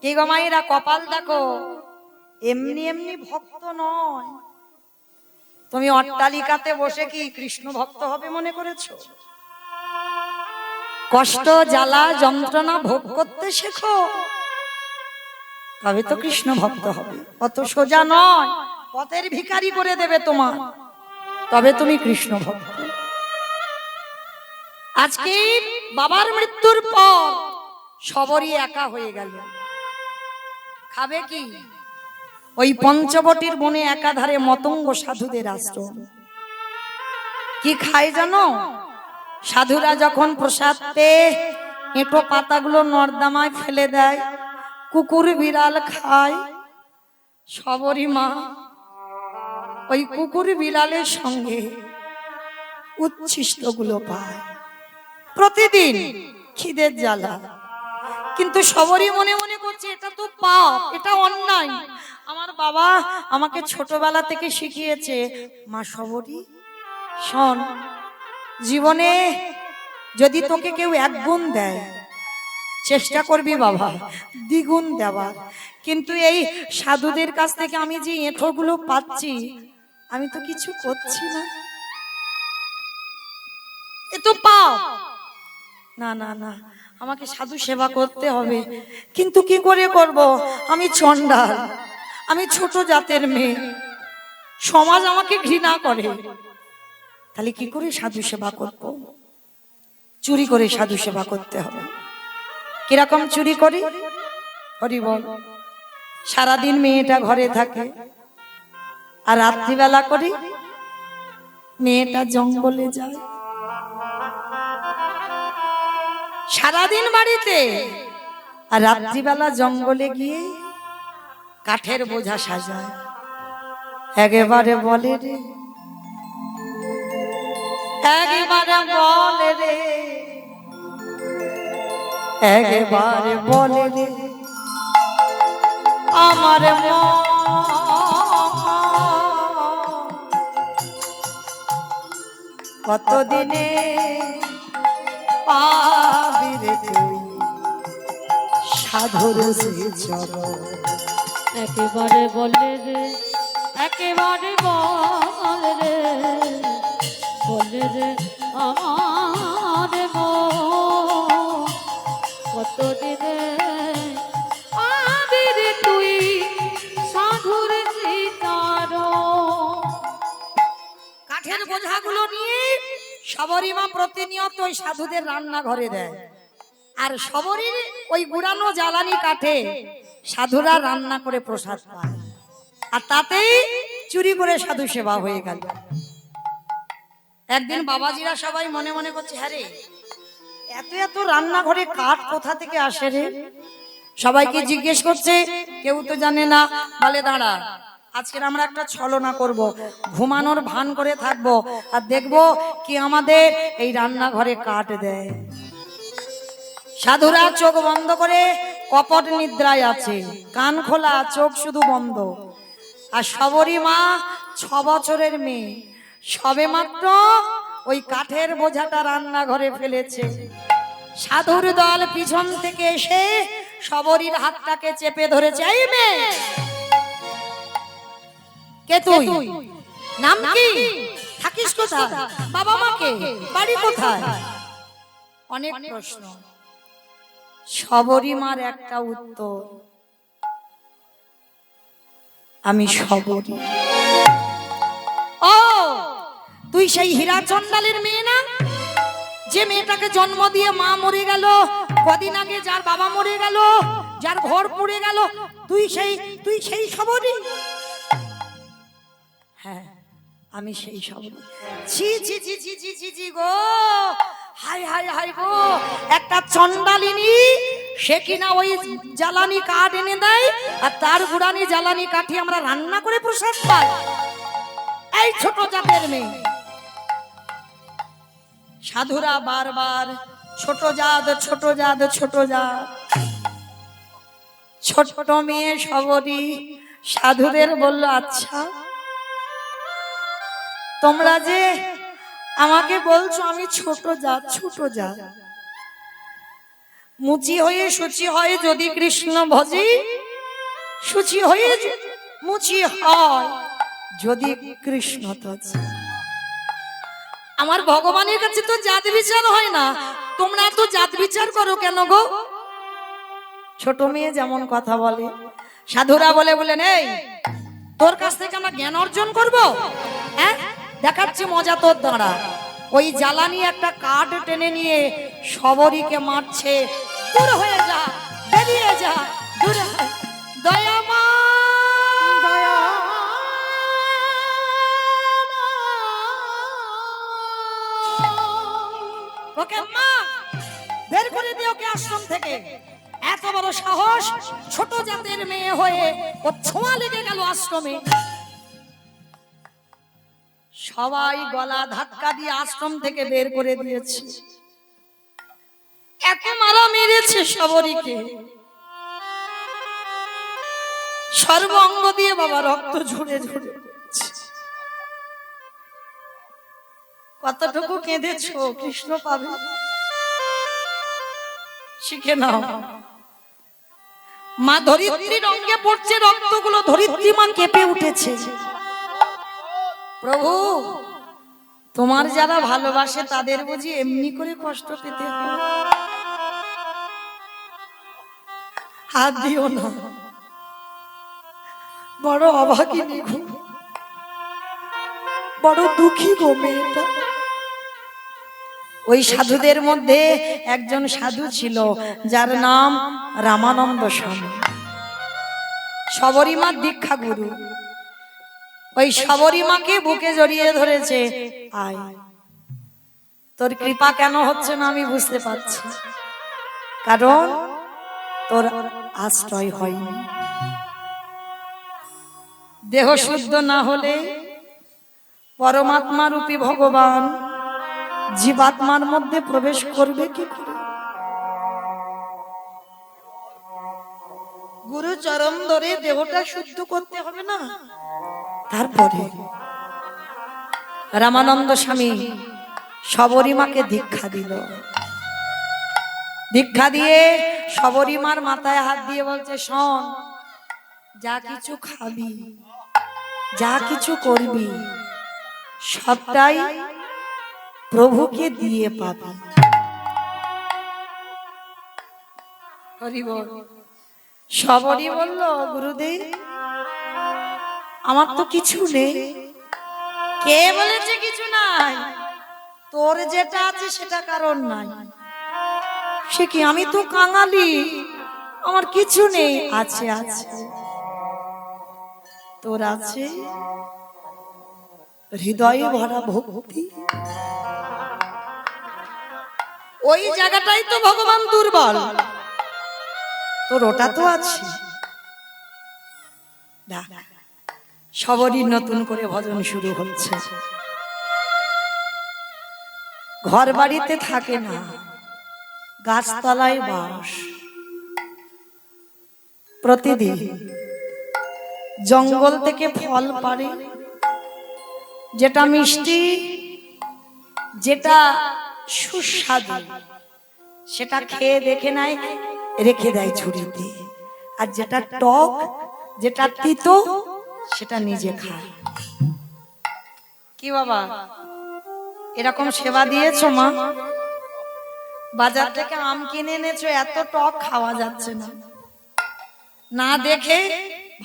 কি গো মায়েরা, কপাল দেখো, এমনি এমনি ভক্ত নয়। তুমি অট্টালিকাতে বসে কি কৃষ্ণ ভক্ত হবে মনে করেছো? কষ্ট জ্বালা যন্ত্রণা ভোগ করতে শেখো, তবে তো কৃষ্ণ ভক্ত হবে। অত সোজা নয়, পথের ভিখারি করে দেবে তোমার, তবে তুমি কৃষ্ণ ভক্ত। আজকে বাবার মৃত্যুর পর সবরই একা হয়ে গেল। খাবে কি? ওই পঞ্চবটির বনে একাধারে মতঙ্গ সাধুদের আশ্রম। কি খায় জানো? সাধুরা যখন প্রসাদ পেয়ে এঁটো পাতাগুলো নর্দমায় ফেলে দেয়, কুকুর বিড়াল খায়। সবরই মা ওই কুকুর বিড়ালের সঙ্গে উচ্ছিষ্ট গুলো পায় প্রতিদিন খিদের জ্বালা। কিন্তু সবরই মনে মনে করছে এটা তো পাপ, এটা অন্যায়। আমার বাবা আমাকে ছোটবেলা থেকে শিখিয়েছে। মা সবরই শোন, জীবনে যদি তোকে কেউ এক গুণ দেয়, চেষ্টা করবি বাবা দ্বিগুণ দেওয়ার। কিন্তু এই সাধুদের কাছ থেকে আমি যে এঁঠোগুলো পাচ্ছি, আমি তো কিছু করছি না, এ তো পাপ। না না না, আমাকে সাধু সেবা করতে হবে। কিন্তু কি করে করব? আমি চণ্ডাল, আমি ছোট জাতের মেয়ে, সমাজ আমাকে ঘৃণা করে। তাহলে কি করে সাধু সেবা করব? চুরি করে সাধু সেবা করতে হবে। কিরকম চুরি করি? হরি বল। সারাদিন মেয়েটা ঘরে থাকে, আর রাত্রিবেলা করি মেয়েটা জঙ্গলে যায়। সারাদিন বাড়িতে, আর রাত্রিবেলা জঙ্গলে গিয়ে কাঠের বোঝা সাজায়। একেবারে বলে রে, একেবারে বলে রে, একেবারে বলে রে আমার কতদিনে পাবি রে তুই সাধুর চরণ। একেবারে বলে রে, একেবারে বলে রে, বলে রে আমার কতদিনে পাবি রে তুই সাধুর চরণ। কাঠের বোঝাগুলো নিয়ে সবরী মা প্রতিনিয়ত ওই সাধুদের রান্নাঘরে দেয়, আর সবরীর ওই গুড়ানো জ্বালানি কাঠে সাধুরা রান্না করে প্রসাদ পায়, আর তাতেই চুরি করে সাধু সেবা হয়ে গেল। একদিন বাবাজিরা সবাই মনে মনে করছে, হ্যাঁ রে, এত এত রান্নাঘরে কাঠ কোথা থেকে আসে রে? সবাইকে জিজ্ঞেস করছে, কেউ তো জানে না। বলে দাঁড়া, আজকে আমরা একটা ছলনা করব, ঘুমানোর ভান করে থাকবো, আর দেখবো কি আমাদের এই রান্নাঘরে কাঠ দেয়। সাধুরা চোখ বন্ধ করে কপট নিদ্রায় আছে, কান খোলা, চোখ শুধু বন্ধ। আর সবরী মা 6 বছরের মেয়ে, সবে মাত্র ওই কাঠের বোঝাটা রান্নাঘরে ফেলেছে। সাধুর দল পিছন থেকে এসে সবরীর হাতটাকে চেপে ধরেছে। এই মেয়ে, কে তুই? নাম কি? থাকিস কোথায়? বাবা মাকে, বাড়ি কোথায়? অনেক প্রশ্ন। সবরী মার একটা উত্তর, আমি সবরী। ও, তুই সেই হীরা চন্ডালের মেয়ে না, যে মেয়েটাকে জন্ম দিয়ে মা মরে গেল, কদিন আগে যার বাবা মরে গেল, যার ঘর পুড়ে গেল, তুই সেই সবরী? হ্যাঁ, আমি সেই সবরী। ছি ছি ছি ছি ছি ছি ছি গো, হাই হাই হাই গো, একটা চন্ডালিনী, সে কিনা ওই জ্বালানি কাঠ এনে দেয়, আর তার গুড়ানি জ্বালানি কাঠি আমরা রান্না করে প্রসাদ পাই। এই ছোট জাতের মেয়ে। সাধুরা বারবার ছোট জাত, ছোট জাত, ছোট জাত। ছোট মেয়ে সবরী সাধুদের বলল, আচ্ছা তোমরা যে আমাকে বলছো আমি ছোট জাত, ছোট জাত, মুচি হয়ে শুচি হয় যদি কৃষ্ণ ভজি, শুচি হয়ে মুচি হয় যদি কৃষ্ণ তজি। আমার ভগবানের কাছে তো জাত বিচার হয় না, তোমরা তো জাত বিচার করো কেন গো? ছোট মেয়ে যেমন কথা বলে, সাধুরা বলে বলেন এই তোর কাছ থেকে আমরা জ্ঞান অর্জন করব, হ্যাঁ দেখাচ্ছি মজা তোর দ্বারা। ওই জ্বালানি একটা কাঠ টেনে নিয়ে শবরীকে মারছে, দূর হয়ে যা, বেরিয়ে যা, দূরে হয়। দয়ামা ওকে মা বের করে দিও ওকে আশ্রম থেকে। এত বড় সাহস, ছোট জাতের মেয়ে হয়ে ও ছোঁয়া লেগে গেল আশ্রমে। সবাই গলা ধাক্কা দিয়ে আশ্রম থেকে বের করে দিয়েছে। এত মারা মেরেছে শবরীকে, সর্ব অঙ্গ দিয়ে বাবা রক্ত ঝরে ঝরে পড়ছে। কতটুকু কেঁদেছো কৃষ্ণ পাবে, শিখে নাও। মা ধরিত্রীর অঙ্গে পড়ছে রক্তগুলো, ধরিত্রী মা কেঁপে উঠেছে। প্রভু তোমার যারা ভালোবাসে তাদের বুঝি এমনি করে কষ্ট পেতে হয়? হাত দিও না, বড় অভাগিনী গো, বড় দুঃখী গো মেয়েটা। ওই সাধুদের মধ্যে একজন সাধু ছিল যার নাম রামানন্দ স্বামী, শবরীমার দীক্ষা গুরু। ওই শবরীমাকে বুকে জড়িয়ে ধরেছে, আয় তোর কৃপা কেন হচ্ছে না আমি বুঝতে পারছি, কারণ তোর আশ্রয় হয়নি। দেহ শুদ্ধ না হলে পরমাত্মা রূপী ভগবান জীবাত্মার মধ্যে প্রবেশ করবে কি করে? গুরু চরণ ধরে দেহটা শুদ্ধ করতে হবে না? তারপরে রামানন্দ স্বামী শবরীমাকে দীক্ষা দিল। দীক্ষা দিয়ে শবরীমার মাথায় হাত দিয়ে বলছে, শোন, যা কিছু খাবি, যা কিছু করবি, সবটাই প্রভুকে দিয়ে পাবি। হরি বল। শবরী বলল, গুরুদেব আমার তো কিছু নেই। কে বলেছে কিছু নাই? তোর যেটা আছে সেটা কারণ নাই। সে কি, আমি তো কাঙালি, আমার কিছু নেই। আছে আছে, তোর আছে হৃদয়ে ভরা ভক্তি। ওই জায়গাটাই তো ভগবান দুর্বল, তোর ওটা তো আছে। সবরই নতুন করে ভজন শুরু হচ্ছে। ঘর বাড়িতে থাকে না, গাছতলায় বাস। প্রতিদিন জঙ্গল থেকে ফল পাড়ে, যেটা মিষ্টি, যেটা সুস্বাদু, সেটা খেয়ে দেখে নাই, রেখে দেয় ঝুড়িতে। আর যেটা টক, যেটা তিতো, সেটা নিজে খায়। কি বাবা এরকম সেবা দিয়েছো মা? বাজার থেকে আম কিনে এনেছো, এত টক খাওয়া যাচ্ছে না, না দেখে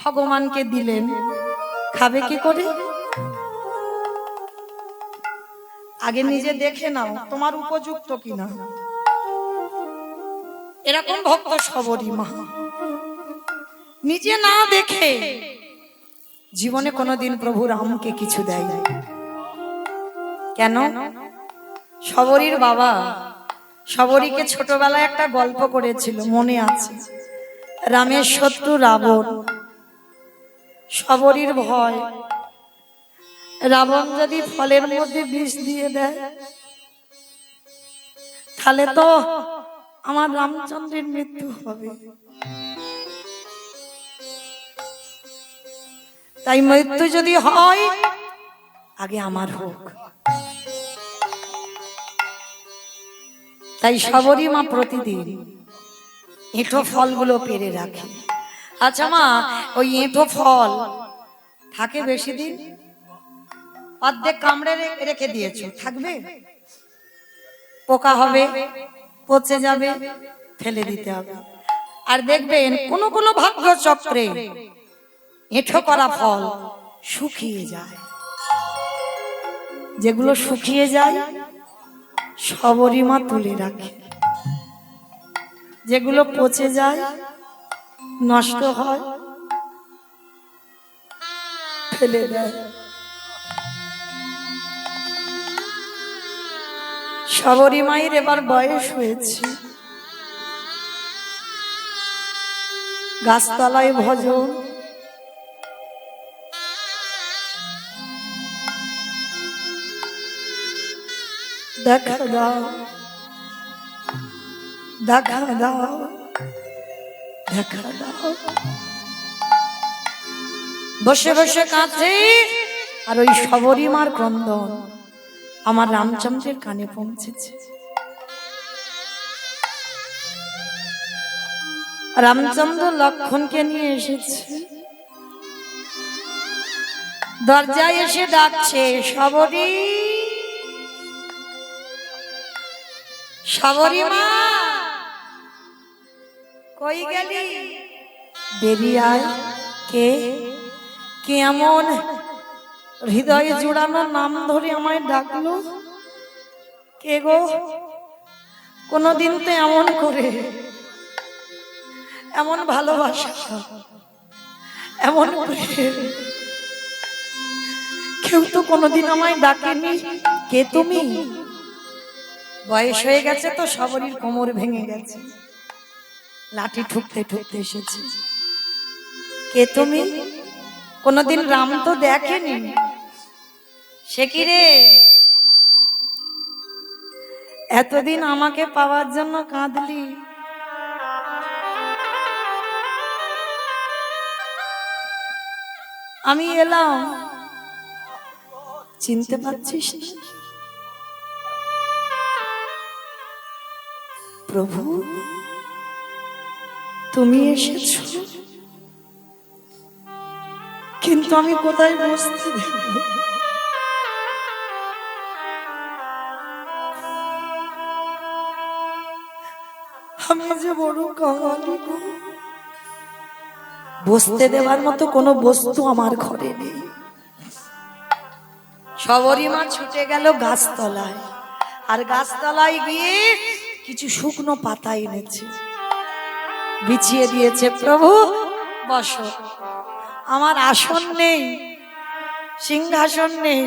ভগবানকে দিলেন, খাবে কি করে? আগে নিজে দেখে নাও তোমার উপযুক্ত কিনা। এরকম ভক্ত শবরী মা নিজে না দেখে জীবনে কোনোদিন প্রভু রামকে কিছু দেয় না। কেন? শবরীর বাবা শবরীকে ছোটবেলায় একটা গল্প করেছিল, মনে আছে। রামের শত্রু রাবণ, শবরীর ভয়, রাবণ যদি ফলের মধ্যে বিষ দিয়ে দেয় তাহলে তো আমার রামচন্দ্রের মৃত্যু হবে। তাই মৃত্যু যদি হয় আগে আমার হোক। তাই শবরী মা প্রতিদিন এঁঠো ফলগুলো পেরে রাখে। আচ্ছা মা, ওই এঁঠো ফল থাকে বেশি দিন? অর্ধেক কামড়ে রেখে দিয়েছো, থাকবে? পোকা হবে, পচে যাবে, ফেলে দিতে হবে। আর দেখবেন কোন কোন ভাগ্য চক্রে এঁঠো করা ফল শুকিয়ে যায়। যেগুলো শুকিয়ে যায় সবরই মা তুলে রাখে, যেগুলো পচে যায় নষ্ট হয় ফেলে দেয়। সবরী মায়ের এবার বয়স হয়েছে, গাছতলায় ভজন, দেখা দাও দেখা দাও দেখা দাও, বসে বসে কাঁদছে। আর ওই সবরী মার ক্রন্দন আমার রামচন্দ্রের কানে পৌঁছেছে। রামচন্দ্র লক্ষণকে নিয়ে এসেছে, দরজায় এসে ডাকছে, সবরী, সবরী মা কই গেলি? বেরিয়ে আয়। কে কে এমন হৃদয়ে জুড়ানো নাম ধরে আমায় ডাকলো? কে গো? কোনদিন তো এমন করে, এমন ভালোবাসা, এমন করে কেউ তো কোনদিন আমায় ডাকেনি। কে তুমি? বয়স হয়ে গেছে তো, সবরীর কোমর ভেঙে গেছে, লাঠি ঠুকতে ঠুকতে এসেছে। কে তুমি? কোনদিন রাম তো দেখেনি। সে কি রে, এতদিন আমাকে পাওয়ার জন্য কাঁদলি, আমি এলাম, চিনতে পারছিস না? প্রভু তুমি এসেছো, কিন্তু আমি কোথায় বসতে দেব? আমি যে বড় কাঙালি গো, বসতে দেওয়ার মতো কোনো বস্তু আমার ঘরে নেই। সবরী মা ছুটে গেল গাছতলায়, আর গাছতলায় গিয়ে কিছু শুকনো পাতা এনেছে, বিছিয়ে দিয়েছে। প্রভু বসো, আমার আসন নেই, সিংহাসন নেই,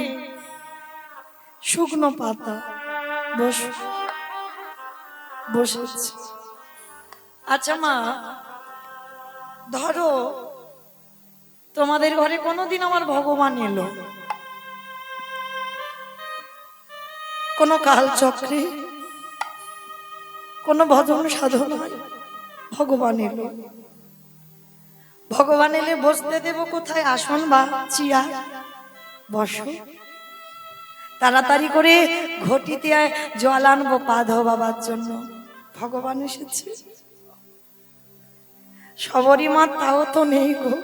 শুকনো পাতা, বসো। বসেছে। আচ্ছা মা, ধরো তোমাদের ঘরে কোনোদিন আমার ভগবান এলো, কোন কাল চক্রে, কোন ভজন সাধনায় ভগবান এলো। ভগবান এলে বসতে দেব কোথায়? আসন বা চেয়ার? বসো। তাড়াতাড়ি করে ঘটিতে জল আনবো পা ধোবার জন্য। ভগবান এসেছে, সবরী মা তাও তো নেই গো,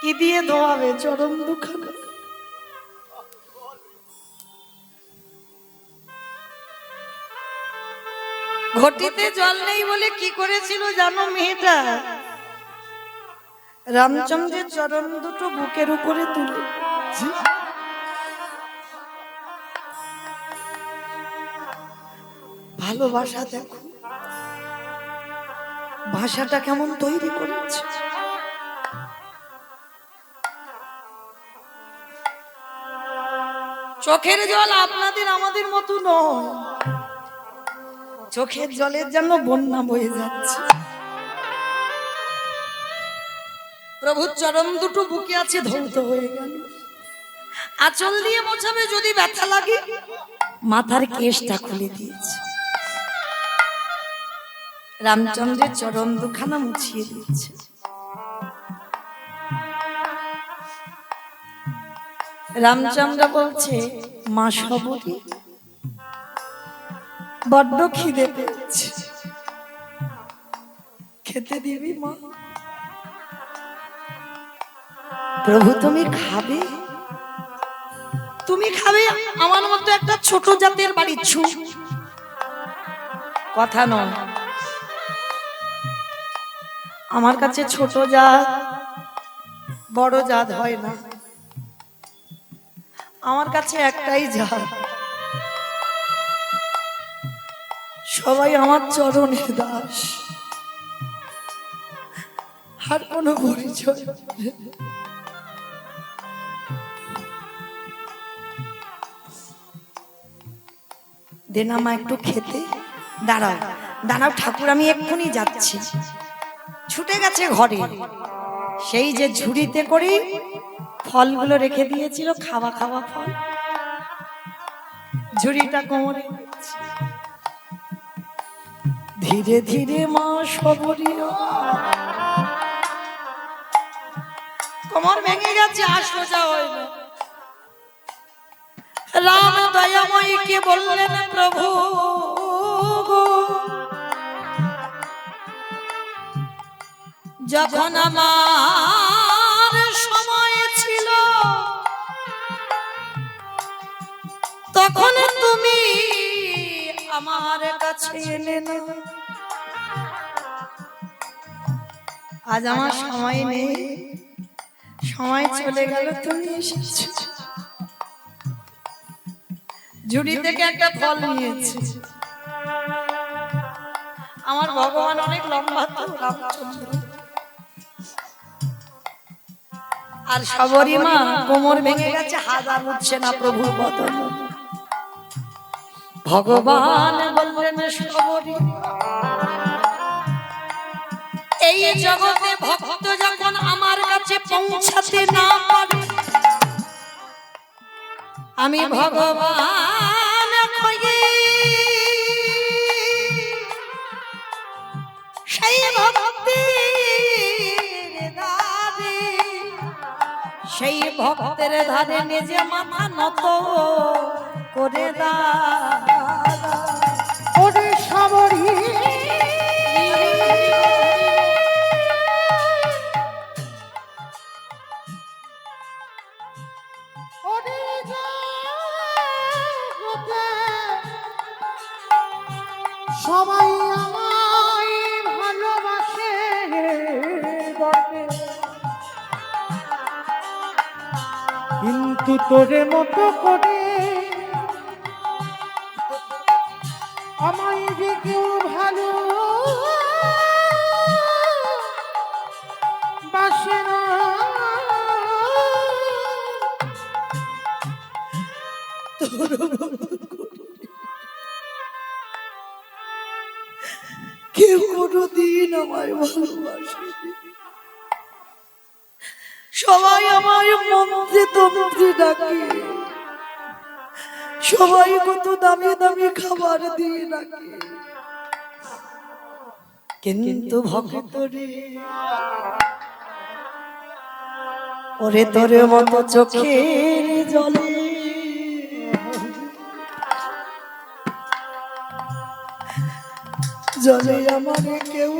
কি দিয়ে ধোয়াবে? চরণ দুখানা। ঘটিতে জল নেই বলে কি করেছিল জানো মেয়েটা? রামচন্দ্রের চরণ দুটো বুকের উপরে তুলে, ভালোবাসা দেখো, ভাষাটা কেমন তৈরি করেছে। চোখের জল আপনাদের আমাদের মতো নয়, চোখের জলের জন্য বন্যা বয়ে যাচ্ছে। প্রভুর চরণ দুটো বুকে আছে, ধৌত হয়ে গেল। আঁচল দিয়ে মোছাবে যদি ব্যথা লাগে, মাথার কেশটা খুলে দিয়েছে। রামচন্দ্রের চরণ দুখানা মুছিয়ে দিয়েছে। রামচন্দ্র বলছে, মা সবরী, বড্ড খিদে পেয়েছে, খেতে দিবি মা? প্রভু তুমি খাবে? তুমি খাবে? আমার মতো একটা ছোট জাতের বাড়ির ছু কথা নয়। আমার কাছে ছোট জাত বড় জাত হয় না, আমার কাছে একটাই জাত, সবাই আমার চরণের দাস, আর কোনো পরিচয়। দেনা মা একটু খেতে। দাঁড়াও দাঁড়াও ঠাকুর, আমি এক্ষুনি যাচ্ছি। ছুটে গেছে ঘরে, সেই যে ঝুড়িতে করে ফলগুলো রেখে দিয়েছিল, খাওয়া খাওয়া ফল, ঝুড়িটা কোমরে। ধীরে ধীরে মা সবরী কোমর ভেঙে গেছে, আর সোজা হয় না। রাম দয়াময়ীকে বললেন, প্রভু যখন আমার সময় ছিল তখন তুমি আমার কাছে এলে না, আজ আমার সময় নেই, সময় চলে গেল, তুমি এসেছো। ঝুড়ি থেকে একটা ফল নিয়েছে। আমার ভগবান অনেক লম্বা তো, রামচন্দ্র। আর সবরী মা কোমর ভেঙে গেছে, হাত আর উঠছে না প্রভুর বদন। ভগবান বললেন, সবরী এই জগতে ভক্ত যখন আমার কাছে পৌঁছাতে না পারে, আমি ভগবান হয়ে সেই ভক্তের ধারে, সেই ভক্তের ধারে নিজে মাথা নত করে ওরে সবরী সবাই আমায় ভালোবাসে, কিন্তু তোরে মতো করে আমায় যে কেউ ভালো বাসে না। কেউ কোনোদিন আমায় ভালোবাসে, সবাই আমায় মন্ত্রে তন্ত্রে ডাকে, সবাই কত দামি দামি খাবার দিয়ে ডাকে, কিন্তু ভক্তরে ওরে তোরে মতো চোখের জলে জলে আমারে কেউ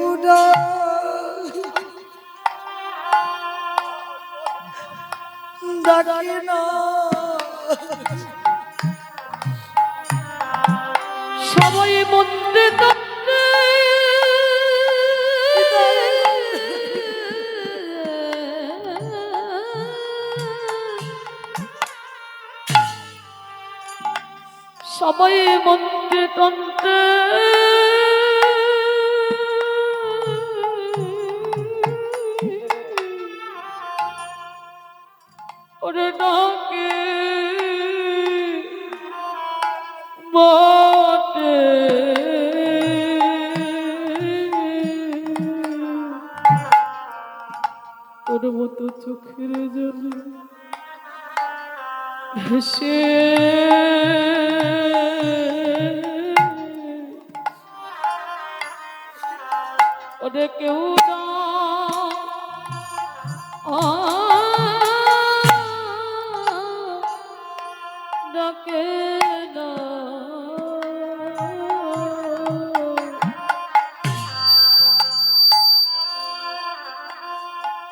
ডাকে না। সবাই মন্ত্রে তন্ত্রে সবাই মন্ত্রে তন্ত্রে ওরে ডাকে বটে, তোর মতো চোখের জলে ভেসে ওরে কেউ না ডাকে না।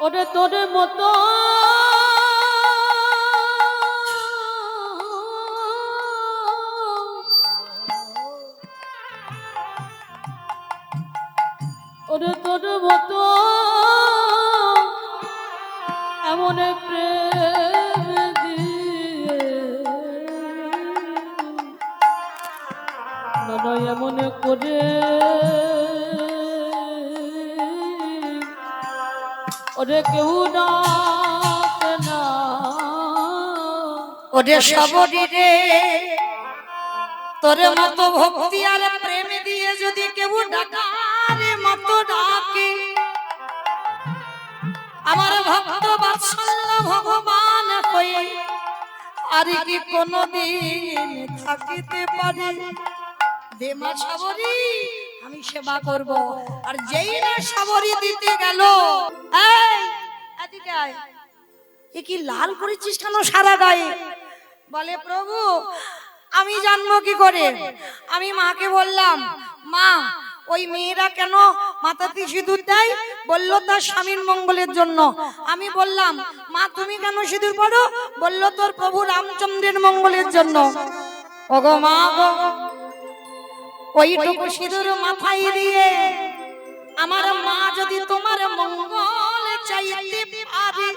ওরে তোর মতো ওরে তোর মতো এমন প্রেম দিয়ে না এমন করে ওরে কেউ ডাকে না ওরে সবরি রে, তোর মতো ভক্তি আর প্রেম দিয়ে যদি কেউ ডাকারে মতো ডাকে, আমার ভক্ত বাৎসল্য ভগবান হয়ে আর কি কোনদিন থাকিতে পারে? দে মা সবরি, আমি সেবা করব। আর যেই না সবরি দিতে গেল, এই এদিকে আয়, এ কি লাল করেছিস কেন সারা গায়ে? বলে প্রভু আমি জানবো কি করে? আমি মাকে বললাম, মা ওই মেয়েরা কেন মাথাতে সিঁদুর দেয়? বললো তার স্বামীর মঙ্গলের জন্য। আমি বললাম, মা তুমি কেন সিঁদুর পড়ো? বললো তোর প্রভু রামচন্দ্রের মঙ্গলের জন্য। ওগো মা গো, ওইটুকু সিঁদুর মাথায় দিয়ে আমার মা যদি তোমার মঙ্গল চাইতে পারে,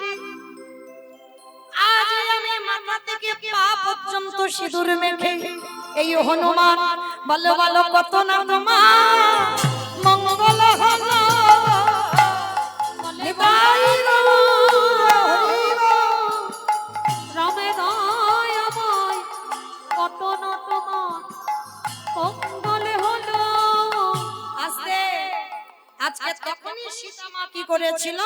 আজ আমি মাথা থেকে পা পর্যন্ত সিঁদুর মেখে এই হনুমান বলো বলো কত না তোমার মঙ্গল হলো। রামে গায় আমায় কত না তোমার মঙ্গলে হলো। আজকে আজকে তখনই সীতা মা কি করেছিল?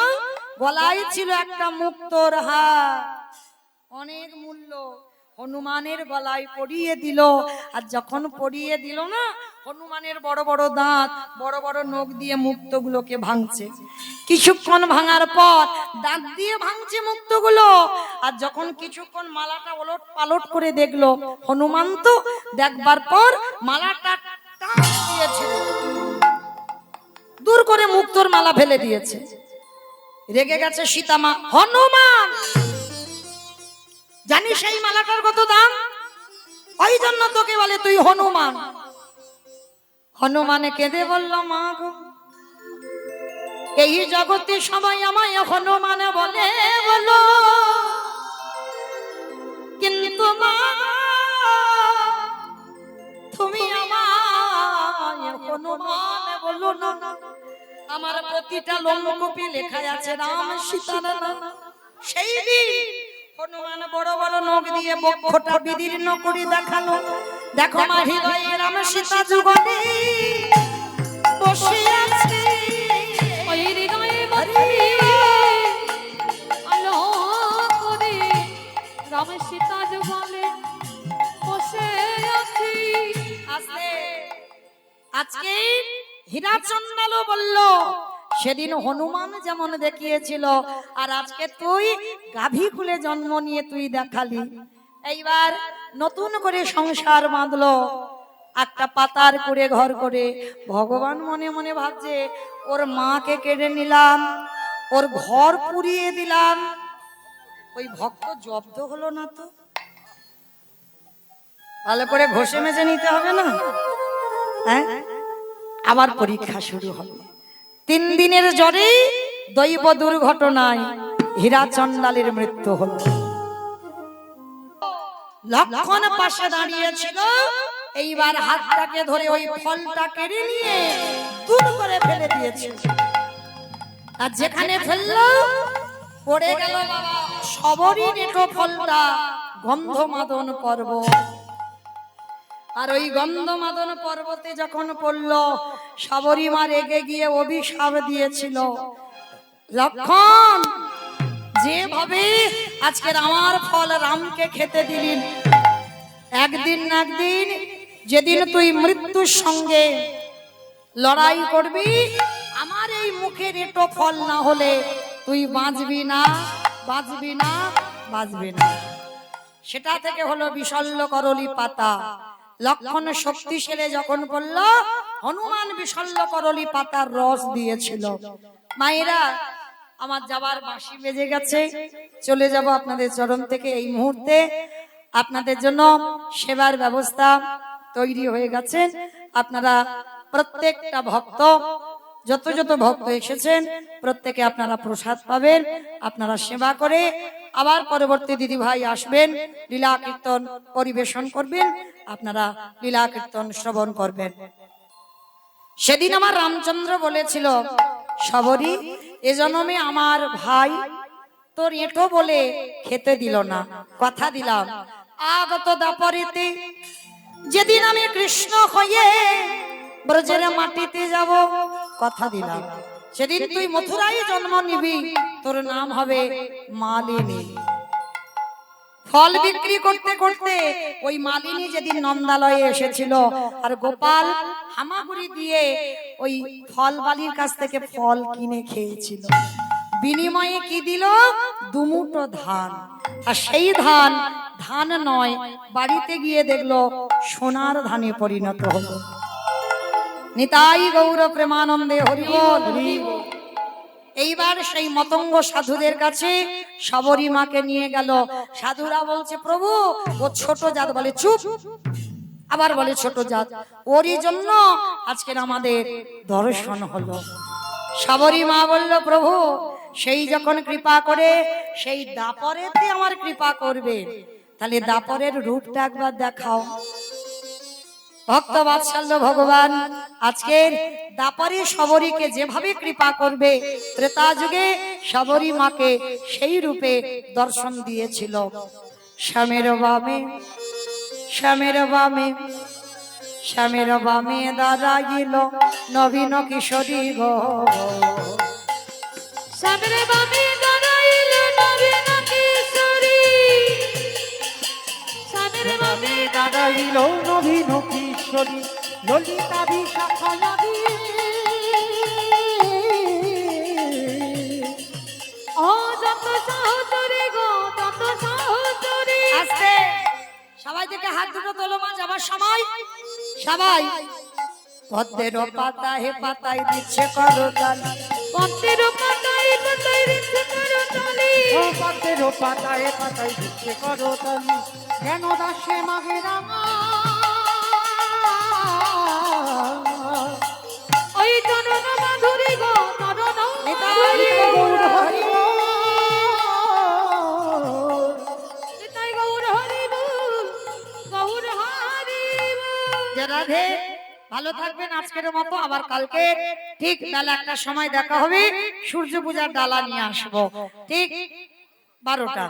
গলায় ছিল একটা মুক্তোর হার, অনেক মূল্য, হনুমানের গলায় পরিয়ে দিল। আর যখন পরিয়ে দিল না, হনুমানের বড় বড় দাঁত, বড় বড় নখ দিয়ে মুক্তগুলোকে ভাঙছে। কিছুক্ষণ ভাঙার পর দাঁত দিয়ে ভাঙছে মুক্তগুলো। আর যখন কিছুক্ষণ মালাটা ওলট পালট করে দেখলো, হনুমান তো দেখবার পর মালাটা টান দিয়েছিল, দূর করে মুক্তোর মালা ফেলে দিয়েছে। রেগে গেছে সীতা মা, হনুমান জানিস এই মালাটার কত দাম? ওই জন্য তোকে বলে তুই হনুমান। হনুমানে কেঁদে বলল, মা গো এই জগতে সবাই আমায় হনুমান বলে বলো, কিন্তু মা তুমি আমায় হনুমান বলো না। আমার প্রতিটা লোমকূপে লেখা আছে রাম সীতা নাম। সেই দিন হনুমান বড় বড় নখ দিয়ে বক্ষটা বিদীর্ণ করে দেখালো, দেখো মা হৃদয়ে রাম সীতা যুগলে বসে আছে। ওই হৃদয়ে বন্দি আলো করে রাম সীতা যুগলে বসে আছি। আজকে হীরা চন্দালো বলল, সেদিন হনুমান যেমন দেখিয়েছিল, আর আজকে তুই গাভী খুলে জন্ম নিয়ে তুই দেখালি। এইবার নতুন করে সংসার বাঁধলো, একটা পাতার করে ঘর করে। ভগবান মনে মনে ভাবছে, ওর মাকে কেড়ে নিলাম, ওর ঘর পুড়িয়ে দিলাম, ওই ভক্ত জব্দ হলো না তো? ভালো করে ঘষে মেজে নিতে হবে না? হ্যাঁ, আবার পরীক্ষা শুরু হবে। 3 দিনের জ্বরে দৈব দুর্ঘটনায় হীরা চন্দালের মৃত্যু হলো। লক্ষণ পাশে দাঁড়িয়েছিল, এইবার হাতটাকে ধরে ওই ফলটা কেড়ে নিয়ে দূর করে ফেলে দিয়েছে। আর যেখানে ফেললো পড়ে গেল বাবা সবরই নেটো ফলটা, গন্ধমাদন পর্বত। আর ওই গন্ধমাদন পর্বতে যখন পড়লো, সবরীমা রেগে গিয়ে অভিশাপ দিয়েছিল, লক্ষণ যেভাবে আজকের আমার ফল রামকে খেতে দিলেন, একদিন না একদিন যেদিন তুই মৃত্যুর সঙ্গে লড়াই করবি, আমার এই মুখের এটো ফল না হলে তুই বাঁচবি না, বাঁচবি না, বাঁচবি না। সেটা থেকে হলো বিশল্য করলি পাতা। লক্ষণ শক্তিশালী যখন বলল, হনুমান বিশল্য করলি পাতার রস দিয়েছিল। মায়েরা আমার যাবার বাঁশি বেজে গেছে, চলে যাব আপনাদের চরণ থেকে। এই মুহূর্তে আপনাদের জন্য সেবার ব্যবস্থা তৈরি হয়ে গেছে। আপনারা প্রত্যেকটা ভক্ত, যত যত ভক্ত এসেছেন প্রত্যেকে আপনারা প্রসাদ পাবেন। আপনারা সেবা করে আবার পরবর্তী দিদি ভাই আসবেন, লীলা কীর্তন পরিবেশন করবেন, আপনারা লীলা কীর্তন শ্রবণ করবেন। সেদিন আমার রামচন্দ্র বলেছিল, শবরী এ জন্মে আমার ভাই তোর এঁটো বলে খেতে দিল না, কথা দিলাম আগত দাপরেতে যেদিন আমি কৃষ্ণ হয়ে ব্রজের মাটিতে যাব, কথা দিলাম সেদিন তুই মথুরায় জন্ম নিবি, তোর নাম হবে মালিনী। ফল বিক্রি করতে করতে ওই মালিনী যেদিন নন্দালয়ে এসেছিল, আর গোপাল হামাগুড়ি দিয়ে ওই ফল বালির কাছ থেকে ফল কিনে খেয়েছিল। বিনিময়ে কি দিল? দুমুঠো ধান। আর সেই ধান ধান নয়, বাড়িতে গিয়ে দেখলো সোনার ধানে পরিণত হলো। নিতাই গৌর প্রেমানন্দে হরি বল। এইবার সেই মতঙ্গ সাধুদের কাছে শবরী মাকে নিয়ে গেল। সাধুরা বলছে, প্রভু ও ছোট জাত, বলে চুপ, আবার বলে ছোট জাত, ওরই জন্য আজকের আমাদের দর্শন হলো। শবরী মা বলল, প্রভু সেই যখন কৃপা করে সেই দাপরেতে আমার কৃপা করবে, তাহলে দাপরের রূপটা একবার দেখাও। ভক্ত বাৎসল্য ভগবান আজকের দাপরে শবরীকে যেভাবে কৃপা করবে, ত্রেতা যুগে শবরী মাকে সেই রূপে দর্শন দিয়েছিল। শ্যামের বামে, শ্যামের বামে, শ্যামের বামে দাঁড়াইল নবীন কিশোরী গো। শ্যামের বামে দাঁড়াইল নবীন কিশোরী, শ্যামের বামে দাঁড়াইল নবীন কিশোরী, ললিতা বিশাখা নদী। ও যত সহচরী গো, তত সহচরী। আস্তে সবাই থেকে হাত দুটো তোলো মা, যাবার সময় সবাই। পদ্মের পাতায় পাতায় দিচ্ছে করতাল, পদ্মের পাতায় পাতায় দিচ্ছে করতালি, ও পদ্মের পাতায় পাতায় দিচ্ছে করতালি, কেন দাসে মাঘে রাঙা। ওই তরুণ মাধুরী গো, তরুণ নিতাই গৌর হরি বল। নিতাই গৌর হরি বল, গৌর হরি বল। রাধে, ভালো থাকবেন আজকের মতো। আবার কালকে ঠিক বেলা একটা সময় দেখা হবে, সূর্য পূজার ডালা নিয়ে আসবো ঠিক 12টা।